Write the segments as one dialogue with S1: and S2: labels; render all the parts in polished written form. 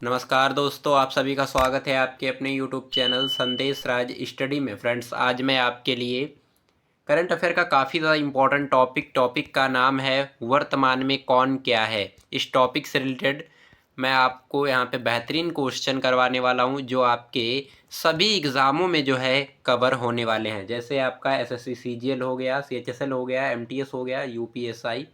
S1: नमस्कार दोस्तों, आप सभी का स्वागत है आपके अपने यूट्यूब चैनल संदेश राज स्टडी में। फ्रेंड्स, आज मैं आपके लिए करंट अफेयर का काफ़ी ज़्यादा इम्पोर्टेंट टॉपिक का नाम है वर्तमान में कौन क्या है। इस टॉपिक से रिलेटेड मैं आपको यहाँ पे बेहतरीन क्वेश्चन करवाने वाला हूँ जो आपके सभी एग्ज़ामों में जो है कवर होने वाले हैं। जैसे आपका एसएससी सीजीएल हो गया, सीएचएसएल हो गया, एमटीएस हो गया, यूपीएसआई,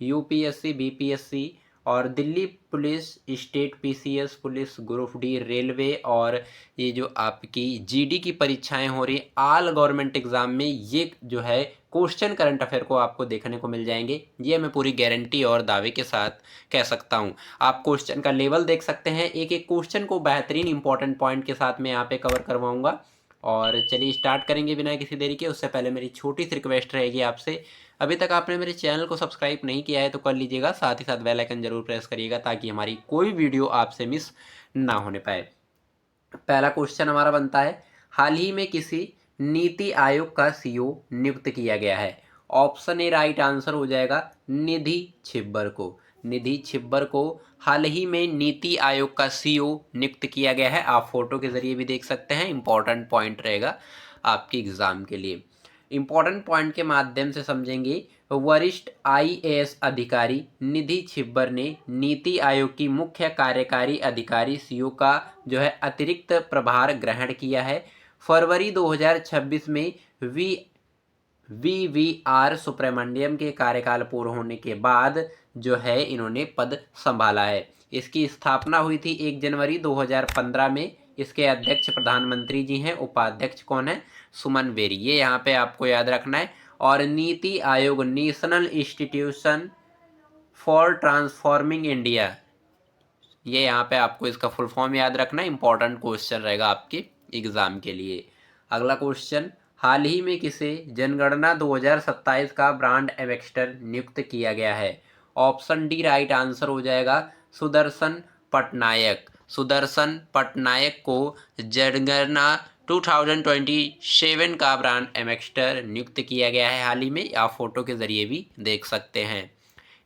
S1: यूपीएससी, बीपीएससी और Delhi police, state PCS police, group D, railway और ये जो आपकी जीडी की परीक्षाएं हो रही, ऑल गवर्नमेंट एग्जाम में ये जो है क्वेश्चन करंट अफेयर को आपको देखने को मिल जाएंगे। ये मैं पूरी गारंटी और दावे के साथ कह सकता हूँ। आप क्वेश्चन का लेवल देख सकते हैं, एक एक क्वेश्चन को बेहतरीन इंपॉर्टेंट पॉइंट के साथ मैं यहाँ पे कवर करवाऊंगा। और चलिए स्टार्ट करेंगे बिना किसी देरी के। उससे पहले मेरी छोटी सी रिक्वेस्ट रहेगी आपसे, अभी तक आपने मेरे चैनल को सब्सक्राइब नहीं किया है तो कर लीजिएगा, साथ ही साथ बेल आइकन जरूर प्रेस करिएगा ताकि हमारी कोई वीडियो आपसे मिस ना होने पाए। पहला क्वेश्चन हमारा बनता है, हाल ही में किसी नीति आयोग का सीईओ नियुक्त किया गया है। ऑप्शन ए राइट आंसर हो जाएगा निधि छिब्बर को। निधि छिब्बर को हाल ही में नीति आयोग का सीईओ नियुक्त किया गया है। आप फोटो के जरिए भी देख सकते हैं, इंपॉर्टेंट पॉइंट रहेगा आपके एग्जाम के लिए। इंपॉर्टेंट पॉइंट के माध्यम से समझेंगे। वरिष्ठ आईएएस अधिकारी निधि छिब्बर ने नीति आयोग की मुख्य कार्यकारी अधिकारी सीईओ का जो है अतिरिक्त प्रभार ग्रहण किया है। फरवरी 2026 में वीवीआर सुब्रमण्यम के कार्यकाल पूर्ण होने के बाद जो है इन्होंने पद संभाला है। इसकी स्थापना हुई थी 1 जनवरी 2015 में। इसके अध्यक्ष प्रधानमंत्री जी हैं, उपाध्यक्ष कौन है? सुमन बेरी। ये यहाँ पे आपको याद रखना है। और NITI Aayog national institution for transforming India, ये यहाँ पे आपको इसका फुल फॉर्म याद रखना है, इंपॉर्टेंट क्वेश्चन रहेगा आपके एग्जाम के लिए। अगला क्वेश्चन, हाल ही में किसे जनगणना 2027 का ब्रांड एम्बेसडर नियुक्त किया गया है? ऑप्शन डी राइट आंसर हो जाएगा सुदर्शन पटनायक। सुदर्शन पटनायक को जनगणना 2027 का ब्रांड एम्बेसडर नियुक्त किया गया है हाल ही में। आप फोटो के जरिए भी देख सकते हैं।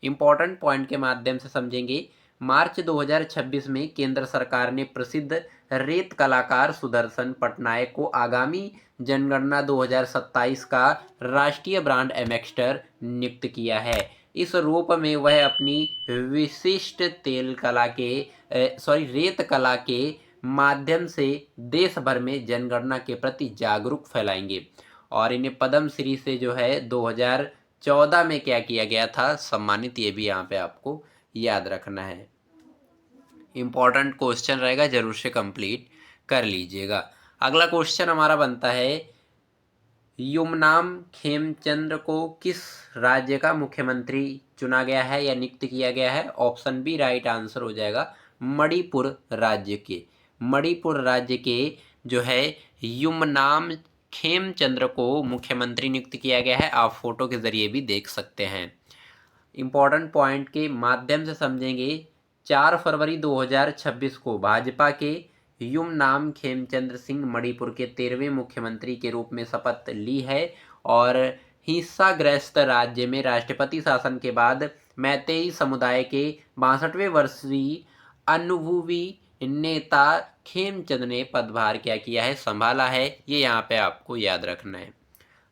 S1: इंपॉर्टेंट पॉइंट के माध्यम से समझेंगे। मार्च 2026 में केंद्र सरकार ने प्रसिद्ध रेत कलाकार सुदर्शन पटनायक को आगामी जनगणना 2027 का राष्ट्रीय ब्रांड एम्बेसडर नियुक्त किया है। इस रूप में वह अपनी विशिष्ट रेत कला के माध्यम से देश भर में जनगणना के प्रति जागरूक फैलाएंगे। और इन्हें पद्म श्री से जो है 2014 में क्या किया गया था? सम्मानित। ये भी यहाँ पे आपको याद रखना है। इंपॉर्टेंट क्वेश्चन रहेगा, जरूर से कंप्लीट कर लीजिएगा। अगला क्वेश्चन हमारा बनता है, युमनाम खेमचंद्र को किस राज्य का मुख्यमंत्री चुना गया है या नियुक्त किया गया है? ऑप्शन बी राइट आंसर हो जाएगा मणिपुर राज्य के। मणिपुर राज्य के जो है युमनाम खेमचंद्र को मुख्यमंत्री नियुक्त किया गया है। आप फोटो के जरिए भी देख सकते हैं। इंपॉर्टेंट पॉइंट के माध्यम से समझेंगे। 4 फरवरी 2026 को भाजपा के युमनाम खेमचंद्र सिंह मणिपुर के 13वें मुख्यमंत्री के रूप में शपथ ली है। और हिंसाग्रस्त राज्य में राष्ट्रपति शासन के बाद मैतेई समुदाय के 62वें वर्षीय अनुभवी नेता खेमचंद ने पदभार क्या किया है? संभाला है। ये यहाँ पे आपको याद रखना है।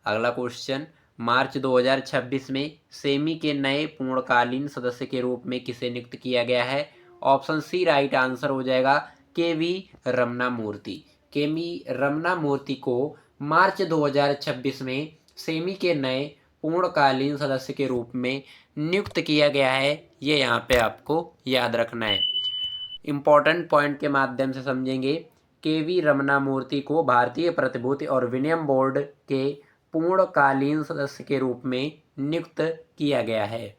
S1: अगला क्वेश्चन, मार्च 2026 में सेमी के नए पूर्णकालीन सदस्य के रूप में किसे नियुक्त किया गया है? ऑप्शन सी राइट आंसर हो जाएगा केवी रमना मूर्ति। केवी रमना मूर्ति को मार्च 2026 में सेमी के नए पूर्णकालीन सदस्य के रूप में नियुक्त किया गया है। ये यहाँ पे आपको याद रखना है। इंपॉर्टेंट पॉइंट के माध्यम से समझेंगे। केवी रमना मूर्ति को भारतीय प्रतिभूति और विनिमय बोर्ड के पूर्णकालीन सदस्य के रूप में नियुक्त किया गया है।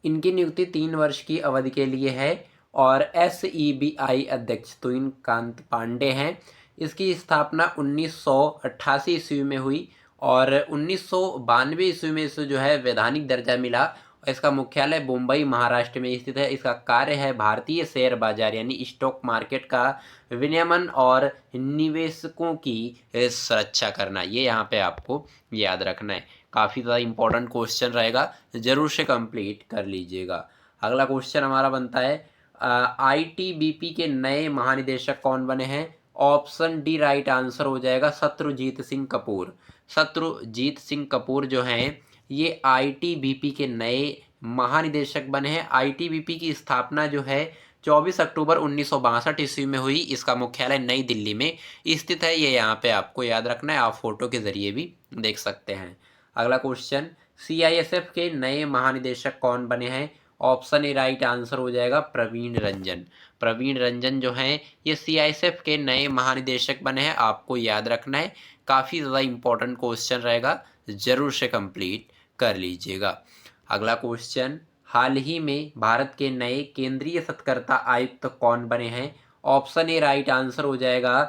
S1: इनकी नियुक्ति 3 वर्ष की अवधि के लिए है। और SEBI अध्यक्ष तुहिनकांत पांडे हैं। इसकी स्थापना 1988 ईस्वी में हुई और 1992 ईस्वी में इसे जो है वैधानिक दर्जा मिला। इसका मुख्यालय मुंबई महाराष्ट्र में स्थित है। इसका कार्य है भारतीय शेयर बाजार यानी स्टॉक मार्केट का विनियमन और निवेशकों की सुरक्षा करना। ये यहाँ पे आपको याद रखना है। काफ़ी ज़्यादा इंपॉर्टेंट क्वेश्चन रहेगा, जरूर से कंप्लीट कर लीजिएगा। अगला क्वेश्चन हमारा बनता है, आईटीबीपी के नए महानिदेशक कौन बने हैं? ऑप्शन डी राइट आंसर हो जाएगा शत्रुजीत सिंह कपूर। शत्रुजीत सिंह कपूर जो हैं ये आईटीबीपी के नए महानिदेशक बने हैं। आईटीबीपी की स्थापना जो है 24 अक्टूबर 1962 ईस्वी में हुई। इसका मुख्यालय नई दिल्ली में स्थित है। ये यहाँ पे आपको याद रखना है, आप फोटो के जरिए भी देख सकते हैं। अगला क्वेश्चन, सीआईएसएफ के नए महानिदेशक कौन बने हैं? ऑप्शन ए राइट आंसर हो जाएगा प्रवीण रंजन। प्रवीण रंजन जो हैं ये सीआईएसएफ के नए महानिदेशक बने हैं। आपको याद रखना है, काफ़ी ज़्यादा इंपॉर्टेंट क्वेश्चन रहेगा, जरूर से कंप्लीट कर लीजिएगा। अगला क्वेश्चन, हाल ही में भारत के नए केंद्रीय सत्कर्ता आयुक्त कौन बने हैं? ऑप्शन ए राइट आंसर हो जाएगा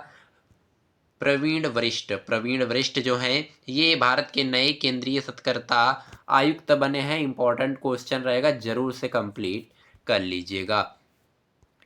S1: प्रवीण वरिष्ठ। प्रवीण वरिष्ठ जो हैं ये भारत के नए केंद्रीय सत्कर्ता आयुक्त बने हैं। इंपॉर्टेंट क्वेश्चन रहेगा, जरूर से कंप्लीट कर लीजिएगा।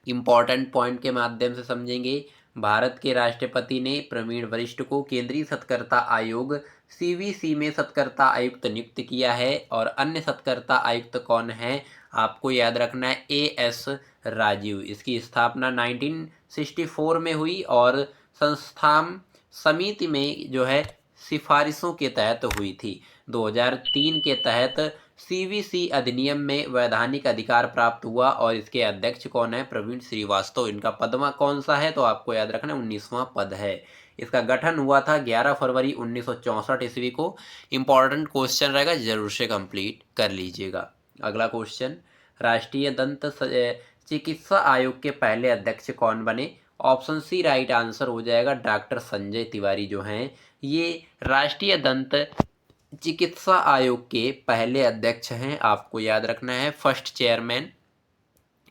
S1: इंपॉर्टेंट पॉइंट के माध्यम से समझेंगे। भारत के राष्ट्रपति ने प्रवीण वरिष्ठ को केंद्रीय सत्कर्ता आयोग सीवीसी में सत्कर्ता आयुक्त नियुक्त किया है। और अन्य सत्कर्ता आयुक्त कौन है? आपको याद रखना है एएस राजीव। इसकी स्थापना 1964 में हुई और संस्थान समिति में जो है सिफारिशों के तहत हुई थी। 2003 के तहत सीवीसी अधिनियम में वैधानिक अधिकार प्राप्त हुआ और इसके अध्यक्ष कौन है? प्रवीण श्रीवास्तव। इनका पदवा कौन सा है? तो आपको याद रखना 19वां पद है। इसका गठन हुआ था 11 फरवरी 1964 ईस्वी को। इंपॉर्टेंट क्वेश्चन रहेगा, जरूर से कंप्लीट कर लीजिएगा। अगला क्वेश्चन, राष्ट्रीय दंत चिकित्सा आयोग के पहले अध्यक्ष कौन बने? ऑप्शन सी राइट आंसर हो जाएगा डॉक्टर संजय तिवारी जो हैं ये राष्ट्रीय दंत चिकित्सा आयोग के पहले अध्यक्ष हैं। आपको याद रखना है, फर्स्ट चेयरमैन।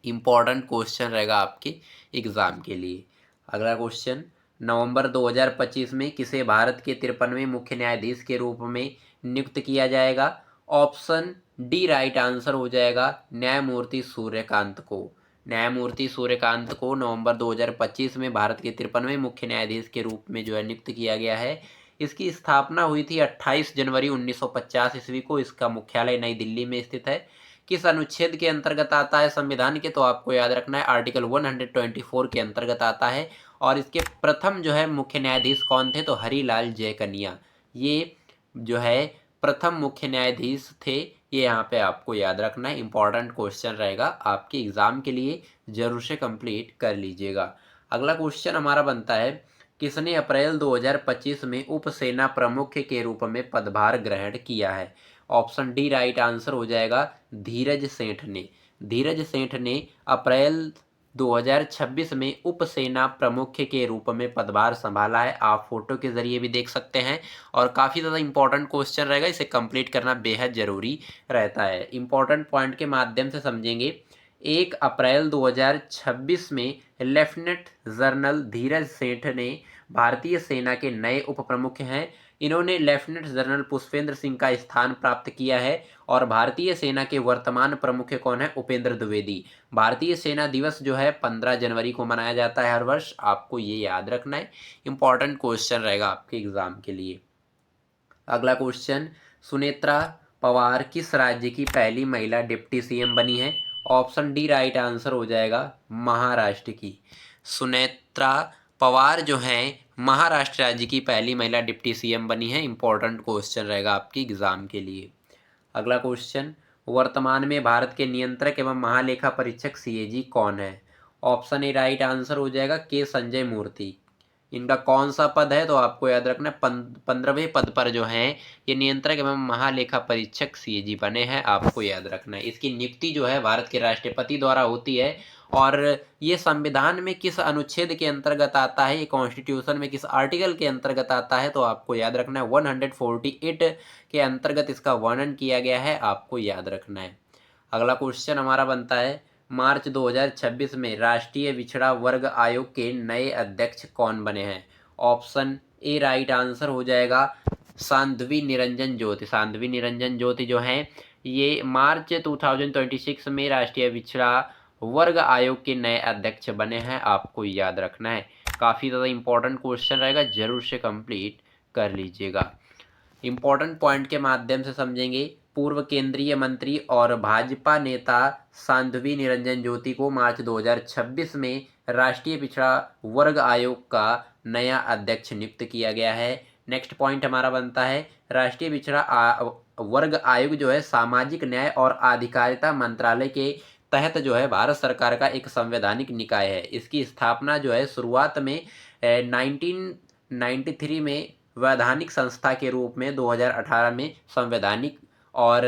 S1: इंपॉर्टेंट क्वेश्चन रहेगा आपके एग्जाम के लिए। अगला क्वेश्चन, नवंबर 2025 में किसे भारत के 53वें मुख्य न्यायाधीश के रूप में नियुक्त किया जाएगा? ऑप्शन डी राइट आंसर हो जाएगा न्यायमूर्ति सूर्यकांत को। न्यायमूर्ति सूर्यकांत को नवंबर 2025 में भारत के 53वें मुख्य न्यायाधीश के रूप में जो है नियुक्त किया गया है। इसकी स्थापना हुई थी 28 जनवरी 1950 ईस्वी को। इसका मुख्यालय नई दिल्ली में स्थित है। किस अनुच्छेद के अंतर्गत आता है संविधान के? तो आपको याद रखना है आर्टिकल 124 के अंतर्गत आता है। और इसके प्रथम जो है मुख्य न्यायाधीश कौन थे? तो हरिलाल जयकनिया ये जो है प्रथम मुख्य न्यायाधीश थे। ये यहाँ पे आपको याद रखना है, इंपॉर्टेंट क्वेश्चन रहेगा आपके एग्जाम के लिए, जरूर से कंप्लीट कर लीजिएगा। अगला क्वेश्चन हमारा बनता है, किसने अप्रैल 2025 में उप सेना प्रमुख के रूप में पदभार ग्रहण किया है? ऑप्शन डी राइट आंसर हो जाएगा धीरज सेठ ने। धीरज सेठ ने अप्रैल 2026 में उप सेना प्रमुख के रूप में पदभार संभाला है। आप फोटो के जरिए भी देख सकते हैं और काफ़ी ज़्यादा इंपॉर्टेंट क्वेश्चन रहेगा, इसे कंप्लीट करना बेहद ज़रूरी रहता है। इंपॉर्टेंट पॉइंट के माध्यम से समझेंगे। 1 अप्रैल 2026 में लेफ्टिनेंट जनरल धीरज सेठ ने भारतीय सेना के नए उप प्रमुख हैं। इन्होंने लेफ्टिनेंट जनरल पुष्पेंद्र सिंह का स्थान प्राप्त किया है। और भारतीय सेना के वर्तमान प्रमुख कौन है? उपेंद्र द्विवेदी। भारतीय सेना दिवस जो है 15 जनवरी को मनाया जाता है हर वर्ष। आपको ये याद रखना है, इंपॉर्टेंट क्वेश्चन रहेगा आपके एग्जाम के लिए। अगला क्वेश्चन, सुनेत्रा पवार किस राज्य की पहली महिला डिप्टी सीएम बनी है? ऑप्शन डी राइट आंसर हो जाएगा महाराष्ट्र की। सुनेत्रा पवार जो हैं महाराष्ट्र राज्य की पहली महिला डिप्टी सीएम बनी है। इंपॉर्टेंट क्वेश्चन रहेगा आपके एग्जाम के लिए। अगला क्वेश्चन, वर्तमान में भारत के नियंत्रक एवं महालेखा परीक्षक सीएजी कौन है? ऑप्शन ए राइट आंसर हो जाएगा के संजय मूर्ति। इनका कौन सा पद है? तो आपको याद रखना 15वें पद पर जो हैं ये नियंत्रक एवं महालेखा परीक्षक सीएजी बने हैं। आपको याद रखना है, इसकी नियुक्ति जो है भारत के राष्ट्रपति द्वारा होती है। और ये संविधान में किस अनुच्छेद के अंतर्गत आता है? ये कॉन्स्टिट्यूशन में किस आर्टिकल के अंतर्गत आता है? तो आपको याद रखना है 148 के अंतर्गत इसका वर्णन किया गया है। आपको याद रखना है। अगला क्वेश्चन हमारा बनता है, मार्च 2026 में राष्ट्रीय पिछड़ा वर्ग आयोग के नए अध्यक्ष कौन बने हैं? ऑप्शन ए राइट आंसर हो जाएगा सांध्वी निरंजन ज्योति। सांध्वी निरंजन ज्योति जो हैं ये मार्च 2026 में राष्ट्रीय पिछड़ा वर्ग आयोग के नए अध्यक्ष बने हैं। आपको याद रखना है, काफ़ी ज़्यादा इंपॉर्टेंट क्वेश्चन रहेगा, जरूर से कंप्लीट कर लीजिएगा। इंपॉर्टेंट पॉइंट के माध्यम से समझेंगे। पूर्व केंद्रीय मंत्री और भाजपा नेता साध्वी निरंजन ज्योति को मार्च 2026 में राष्ट्रीय पिछड़ा वर्ग आयोग का नया अध्यक्ष नियुक्त किया गया है। नेक्स्ट पॉइंट हमारा बनता है राष्ट्रीय पिछड़ा वर्ग आयोग जो है सामाजिक न्याय और आधिकारिता मंत्रालय के तहत जो है भारत सरकार का एक संवैधानिक निकाय है। इसकी स्थापना जो है शुरुआत में 1993 में वैधानिक संस्था के रूप में 2018 में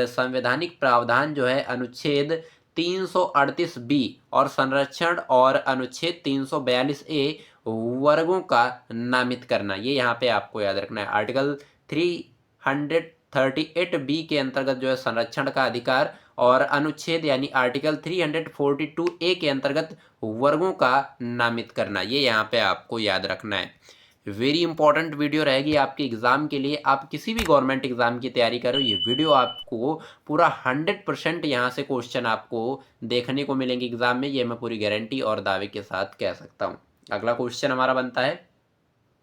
S1: संवैधानिक प्रावधान जो है अनुच्छेद 338 बी और संरक्षण और अनुच्छेद 342 ए वर्गों का नामित करना, ये यहाँ पे आपको याद रखना है। आर्टिकल 338 बी के अंतर्गत जो है संरक्षण का अधिकार और अनुच्छेद यानी आर्टिकल 342 ए के अंतर्गत वर्गों का नामित करना, ये यहाँ पे आपको याद रखना है। वेरी इंपॉर्टेंट वीडियो रहेगी आपके एग्जाम के लिए। आप किसी भी गवर्नमेंट एग्जाम की तैयारी करो, ये वीडियो आपको पूरा 100% यहाँ से क्वेश्चन आपको देखने को मिलेंगे एग्जाम में, ये मैं पूरी गारंटी और दावे के साथ कह सकता हूँ। अगला क्वेश्चन हमारा बनता है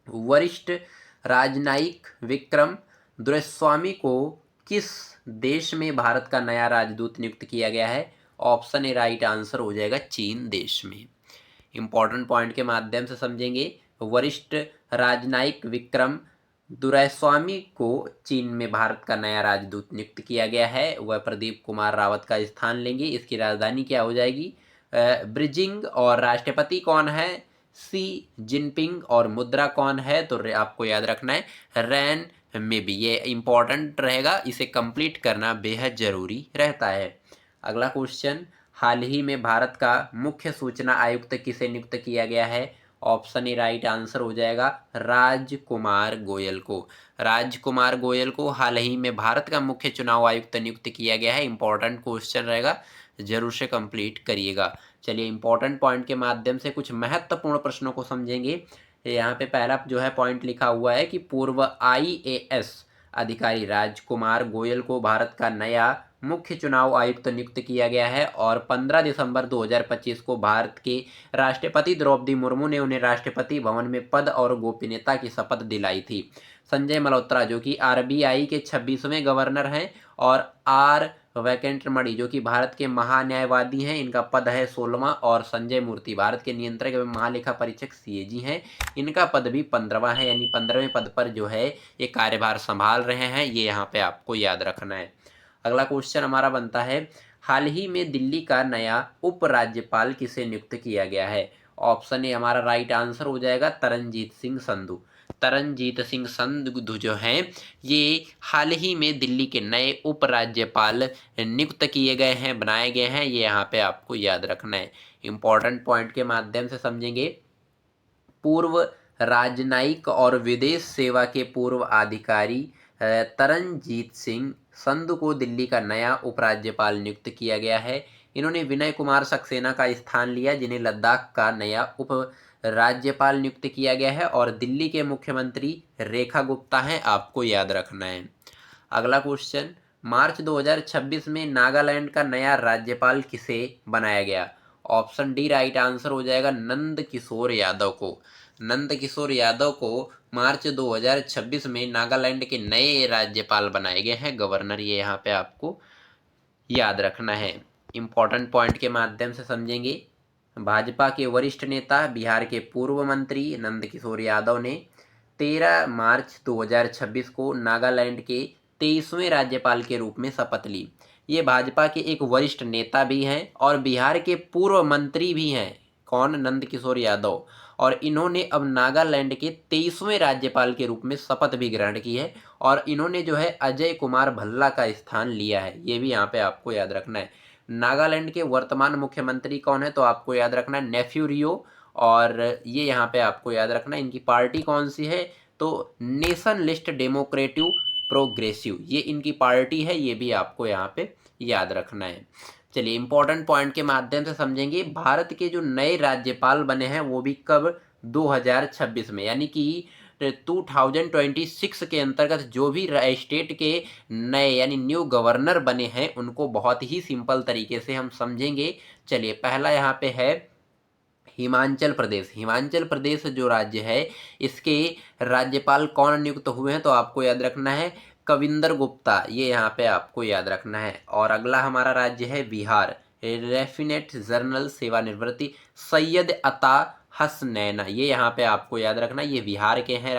S1: वरिष्ठ राजनयिक विक्रम दुरैस्वामी को किस देश में भारत का नया राजदूत नियुक्त किया गया है? ऑप्शन ए राइट आंसर हो जाएगा चीन देश में। इंपॉर्टेंट पॉइंट के माध्यम से समझेंगे। वरिष्ठ राजनयिक विक्रम दुरैस्वामी को चीन में भारत का नया राजदूत नियुक्त किया गया है। वह प्रदीप कुमार रावत का स्थान लेंगे। इसकी राजधानी क्या हो जाएगी? बीजिंग। और राष्ट्रपति कौन है? सी जिनपिंग। और मुद्रा कौन है? तो आपको याद रखना है रैन में भी। ये इंपॉर्टेंट रहेगा, इसे कंप्लीट करना बेहद जरूरी रहता है। अगला क्वेश्चन, हाल ही में भारत का मुख्य सूचना आयुक्त किसे नियुक्त किया गया है? ऑप्शन ए राइट आंसर हो जाएगा राजकुमार गोयल को। राजकुमार गोयल को हाल ही में भारत का मुख्य चुनाव आयुक्त नियुक्त किया गया है। इंपॉर्टेंट क्वेश्चन रहेगा, जरूर से कंप्लीट करिएगा। चलिए इंपॉर्टेंट पॉइंट के माध्यम से कुछ महत्वपूर्ण प्रश्नों को समझेंगे। यहाँ पे पहला जो है पॉइंट लिखा हुआ है कि पूर्व IAS अधिकारी राजकुमार गोयल को भारत का नया मुख्य चुनाव आयुक्त नियुक्त किया गया है और 15 दिसंबर 2025 को भारत के राष्ट्रपति द्रौपदी मुर्मू ने उन्हें राष्ट्रपति भवन में पद और गोपनीयता की शपथ दिलाई थी। संजय मल्होत्रा जो कि RBI के 26वें गवर्नर हैं और आर वेंकटरमणि जो कि भारत के महान्यायवादी हैं, इनका पद है 16वां। और संजय मूर्ति भारत के नियंत्रक एवं महालेखा परीक्षक CAG हैं, इनका पद भी 15वां है, यानी 15वें पद पर जो है ये कार्यभार संभाल रहे हैं। ये यहाँ पे आपको याद रखना है। अगला क्वेश्चन हमारा बनता है हाल ही में दिल्ली का नया उपराज्यपाल किसे नियुक्त किया गया है? ऑप्शन ए हमारा राइट आंसर हो जाएगा तरनजीत सिंह संधू। तरनजीत सिंह संधू जो हैं ये हाल ही में दिल्ली के नए उपराज्यपाल नियुक्त किए गए हैं, बनाए गए हैं। ये यहाँ पे आपको याद रखना है। इंपॉर्टेंट पॉइंट के माध्यम से समझेंगे। पूर्व राजनयिक और विदेश सेवा के पूर्व अधिकारी तरनजीत सिंह संधू को दिल्ली का नया उपराज्यपाल नियुक्त किया गया है। इन्होंने विनय कुमार सक्सेना का स्थान लिया, जिन्हें लद्दाख का नया उप राज्यपाल नियुक्त किया गया है। और दिल्ली के मुख्यमंत्री रेखा गुप्ता हैं, आपको याद रखना है। अगला क्वेश्चन, मार्च 2026 में नागालैंड का नया राज्यपाल किसे बनाया गया? ऑप्शन डी राइट आंसर हो जाएगा नंद किशोर यादव को। नंद किशोर यादव को मार्च 2026 में नागालैंड के नए राज्यपाल बनाए गए हैं, गवर्नर। ये यहाँ पे आपको याद रखना है। इंपॉर्टेंट पॉइंट के माध्यम से समझेंगे। भाजपा के वरिष्ठ नेता बिहार के पूर्व मंत्री नंद किशोर यादव ने 13 मार्च 2026 को नागालैंड के 23वें राज्यपाल के रूप में शपथ ली। ये भाजपा के एक वरिष्ठ नेता भी हैं और बिहार के पूर्व मंत्री भी हैं। कौन? नंद किशोर यादव। और इन्होंने अब नागालैंड के 23वें राज्यपाल के रूप में शपथ भी ग्रहण की है और इन्होंने जो है अजय कुमार भल्ला का स्थान लिया है। ये भी यहाँ पे आपको याद रखना है। नागालैंड के वर्तमान मुख्यमंत्री कौन है? तो आपको याद रखना है नेफ्यू रियो। और ये यहाँ पे आपको याद रखना है इनकी पार्टी कौन सी है? तो नेशनलिस्ट डेमोक्रेटिव प्रोग्रेसिव, ये इनकी पार्टी है। ये भी आपको यहाँ पे याद रखना है। चलिए इंपॉर्टेंट पॉइंट के माध्यम से समझेंगे। भारत के जो नए राज्यपाल बने हैं वो भी कब? 2026 में, यानी कि 2026 के अंतर्गत जो भी स्टेट के नए यानी न्यू गवर्नर बने हैं उनको बहुत ही सिंपल तरीके से हम समझेंगे। चलिए पहला यहाँ पे है हिमाचल प्रदेश। हिमाचल प्रदेश जो राज्य है इसके राज्यपाल कौन नियुक्त हुए हैं? तो आपको याद रखना है कविंदर गुप्ता, ये यहाँ पे आपको याद रखना है। और अगला हमारा राज्य है बिहार, लेफ्टिनेंट जनरल सेवानिवृत्ति सैयद अता हसनैना, ये यहाँ पे आपको याद रखना, ये बिहार के हैं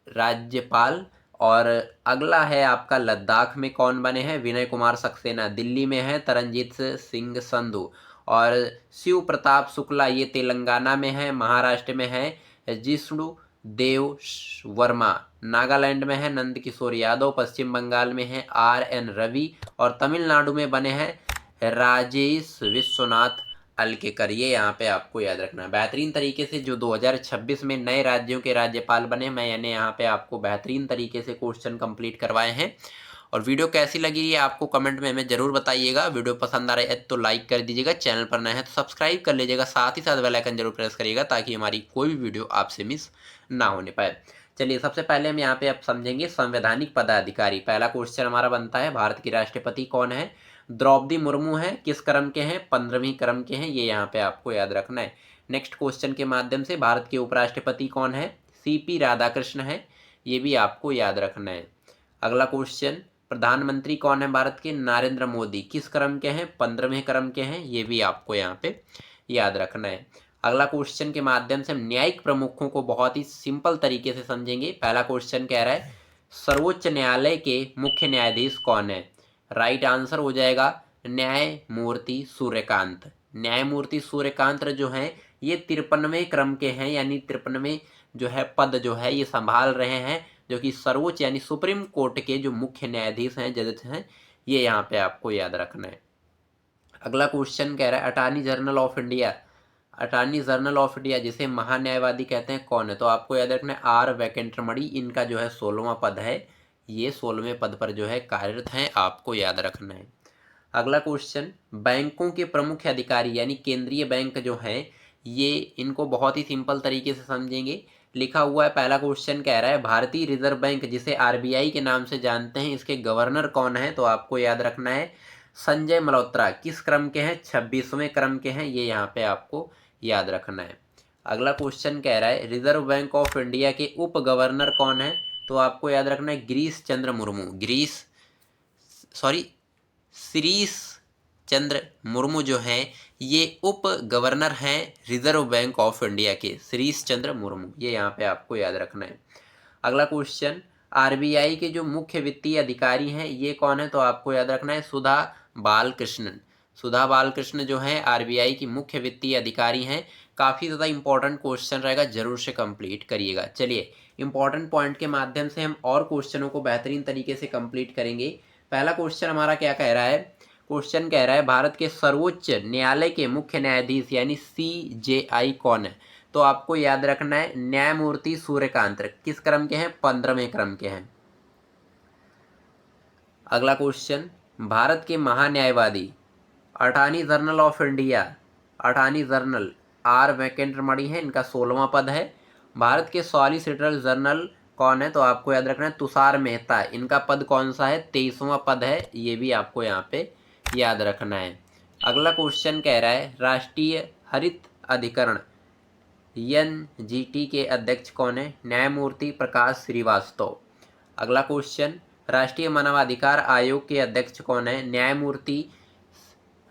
S1: राज्यपाल। और अगला है आपका लद्दाख में कौन बने हैं, विनय कुमार सक्सेना, दिल्ली में है तरनजीत सिंह संधू। और शिव प्रताप शुक्ला, ये तेलंगाना में है, महाराष्ट्र में है जिष्णु देव वर्मा, नागालैंड में है नंद किशोर यादव, पश्चिम बंगाल में है RN रवि, और तमिलनाडु में बने हैं राजेश विश्वनाथ अलकेकर, ये यहाँ पे आपको याद रखना है। बेहतरीन तरीके से जो 2026 में नए राज्यों के राज्यपाल बने, मैंने यहाँ पे आपको बेहतरीन तरीके से क्वेश्चन कंप्लीट करवाए हैं। और वीडियो कैसी लगी ये आपको कमेंट में हमें जरूर बताइएगा। वीडियो पसंद आ रहा है तो लाइक कर दीजिएगा, चैनल पर नए हैं तो सब्सक्राइब कर लीजिएगा, साथ ही साथ बेल आइकन जरूर प्रेस करिएगा ताकि हमारी कोई भी वीडियो आपसे मिस ना होने पाए। चलिए सबसे पहले हम यहाँ पे अब समझेंगे संवैधानिक पदाधिकारी। पहला क्वेश्चन हमारा बनता है, भारत की राष्ट्रपति कौन है? द्रौपदी मुर्मू है। किस क्रम के हैं? 15वीं क्रम के हैं, ये यहाँ पे आपको याद रखना है। नेक्स्ट क्वेश्चन के माध्यम से, भारत के उपराष्ट्रपति कौन है? CP राधाकृष्ण है, ये भी आपको याद रखना है। अगला क्वेश्चन, प्रधानमंत्री कौन है भारत के? नरेंद्र मोदी। किस क्रम के हैं? 15वें क्रम के हैं, ये भी आपको यहाँ पे याद रखना है। अगला क्वेश्चन के माध्यम से हम न्यायिक प्रमुखों को बहुत ही सिंपल तरीके से समझेंगे। पहला क्वेश्चन कह रहा है, सर्वोच्च न्यायालय के मुख्य न्यायाधीश कौन है? राइट आंसर हो जाएगा न्यायमूर्ति सूर्यकांत। न्यायमूर्ति सूर्यकांत जो हैं ये 53वें क्रम के हैं, यानी 53वें जो है पद जो है ये संभाल रहे हैं, जो कि सर्वोच्च यानी सुप्रीम कोर्ट के जो मुख्य न्यायाधीश हैं, जज हैं, ये यहाँ पे आपको याद रखना है। अगला क्वेश्चन कह रहा है, attorney general of India, attorney general of India जिसे महान्यायवादी कहते हैं कौन है? तो आपको याद रखना है R वेंकटरमणि, इनका जो है 16वां पद है, ये 16वें पद पर जो है कार्यरत हैं, आपको याद रखना है। अगला क्वेश्चन, बैंकों के प्रमुख अधिकारी यानी केंद्रीय बैंक जो है ये, इनको बहुत ही सिंपल तरीके से समझेंगे। लिखा हुआ है, पहला क्वेश्चन कह रहा है, भारतीय रिजर्व बैंक जिसे RBI के नाम से जानते हैं, इसके गवर्नर कौन है? तो आपको याद रखना है संजय मल्होत्रा। किस क्रम के हैं? 26वें क्रम के हैं, ये यहाँ पे आपको याद रखना है। अगला क्वेश्चन कह रहा है, रिजर्व बैंक ऑफ इंडिया के उप गवर्नर कौन है? तो आपको याद रखना है गिरीश चंद्र मुर्मू। शिरीष चंद्र मुर्मू जो हैं ये उप गवर्नर हैं रिजर्व बैंक ऑफ इंडिया के, शिरीष चंद्र मुर्मू, ये यहाँ पे आपको याद रखना है। अगला क्वेश्चन, RBI के जो मुख्य वित्तीय अधिकारी हैं ये कौन है? तो आपको याद रखना है सुधा बालकृष्णन। सुधा बालकृष्ण जो है RBI की मुख्य वित्तीय अधिकारी हैं। काफ़ी ज़्यादा इंपॉर्टेंट क्वेश्चन रहेगा, जरूर से कंप्लीट करिएगा। चलिए इंपॉर्टेंट पॉइंट के माध्यम से हम और क्वेश्चनों को बेहतरीन तरीके से कंप्लीट करेंगे। पहला क्वेश्चन हमारा क्या कह रहा है? क्वेश्चन कह रहा है, भारत के सर्वोच्च न्यायालय के मुख्य न्यायाधीश यानी CJI कौन है? तो आपको याद रखना है न्यायमूर्ति सूर्यकांत। किस क्रम के हैं? 15वें क्रम के हैं। अगला क्वेश्चन, भारत के महान्यायवादी attorney general of India, attorney general R Venkataramani है, इनका 16वां पद है। भारत के सॉलिसिटर जनरल कौन है? तो आपको याद रखना है तुषार मेहता, इनका पद कौन सा है? 23वां पद है, ये भी आपको यहाँ पे याद रखना है। अगला क्वेश्चन कह रहा है, राष्ट्रीय हरित अधिकरण NGT के अध्यक्ष कौन है? न्यायमूर्ति प्रकाश श्रीवास्तव। अगला क्वेश्चन, राष्ट्रीय मानवाधिकार आयोग के अध्यक्ष कौन है? न्यायमूर्ति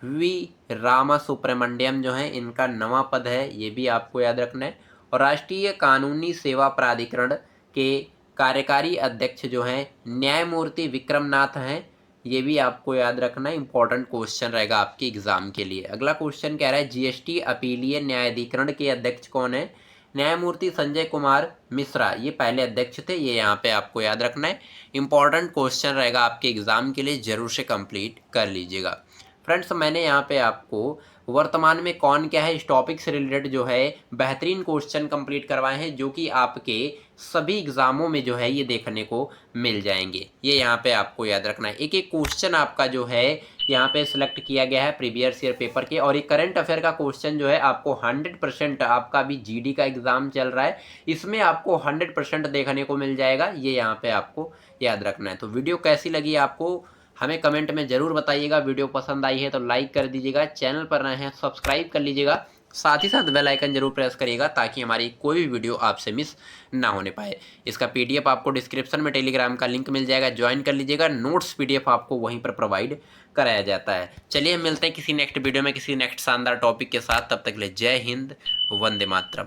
S1: V रामासुब्रमण्यम जो है, इनका 9वां पद है, ये भी आपको याद रखना है। और राष्ट्रीय कानूनी सेवा प्राधिकरण के कार्यकारी अध्यक्ष जो हैं न्यायमूर्ति विक्रमनाथ हैं, ये भी आपको याद रखना है, इंपॉर्टेंट क्वेश्चन रहेगा आपके एग्जाम के लिए। अगला क्वेश्चन कह रहा है, GST अपीलीय न्यायाधिकरण के अध्यक्ष कौन है? न्यायमूर्ति संजय कुमार मिश्रा, ये पहले अध्यक्ष थे, ये यहाँ पे आपको याद रखना है, इंपॉर्टेंट क्वेश्चन रहेगा आपके एग्जाम के लिए, जरूर से कंप्लीट कर लीजिएगा। फ्रेंड्स मैंने यहाँ पे आपको वर्तमान में कौन क्या है इस टॉपिक से रिलेटेड जो है बेहतरीन क्वेश्चन कंप्लीट करवाए हैं, जो कि आपके सभी एग्जामों में जो है ये देखने को मिल जाएंगे। ये यहाँ पे आपको याद रखना है, एक एक क्वेश्चन आपका जो है यहाँ पे सिलेक्ट किया गया है प्रीवियस ईयर पेपर के। और ये करंट अफेयर का क्वेश्चन जो है आपको 100%, आपका भी GD का एग्जाम चल रहा है, इसमें आपको 100% देखने को मिल जाएगा, ये यहाँ पे आपको याद रखना है। तो वीडियो कैसी लगी आपको हमें कमेंट में ज़रूर बताइएगा। वीडियो पसंद आई है तो लाइक कर दीजिएगा, चैनल पर नए हैं सब्सक्राइब कर लीजिएगा, साथ ही साथ बेल आइकन जरूर प्रेस करिएगा ताकि हमारी कोई भी वीडियो आपसे मिस ना होने पाए। इसका पीडीएफ आपको डिस्क्रिप्शन में टेलीग्राम का लिंक मिल जाएगा, ज्वाइन कर लीजिएगा। नोट्स पीडीएफ आपको वहीं पर प्रोवाइड कराया जाता है। चलिए मिलते हैं किसी नेक्स्ट वीडियो में किसी नेक्स्ट शानदार टॉपिक के साथ। तब तक के लिए जय हिंद, वंदे मातरम।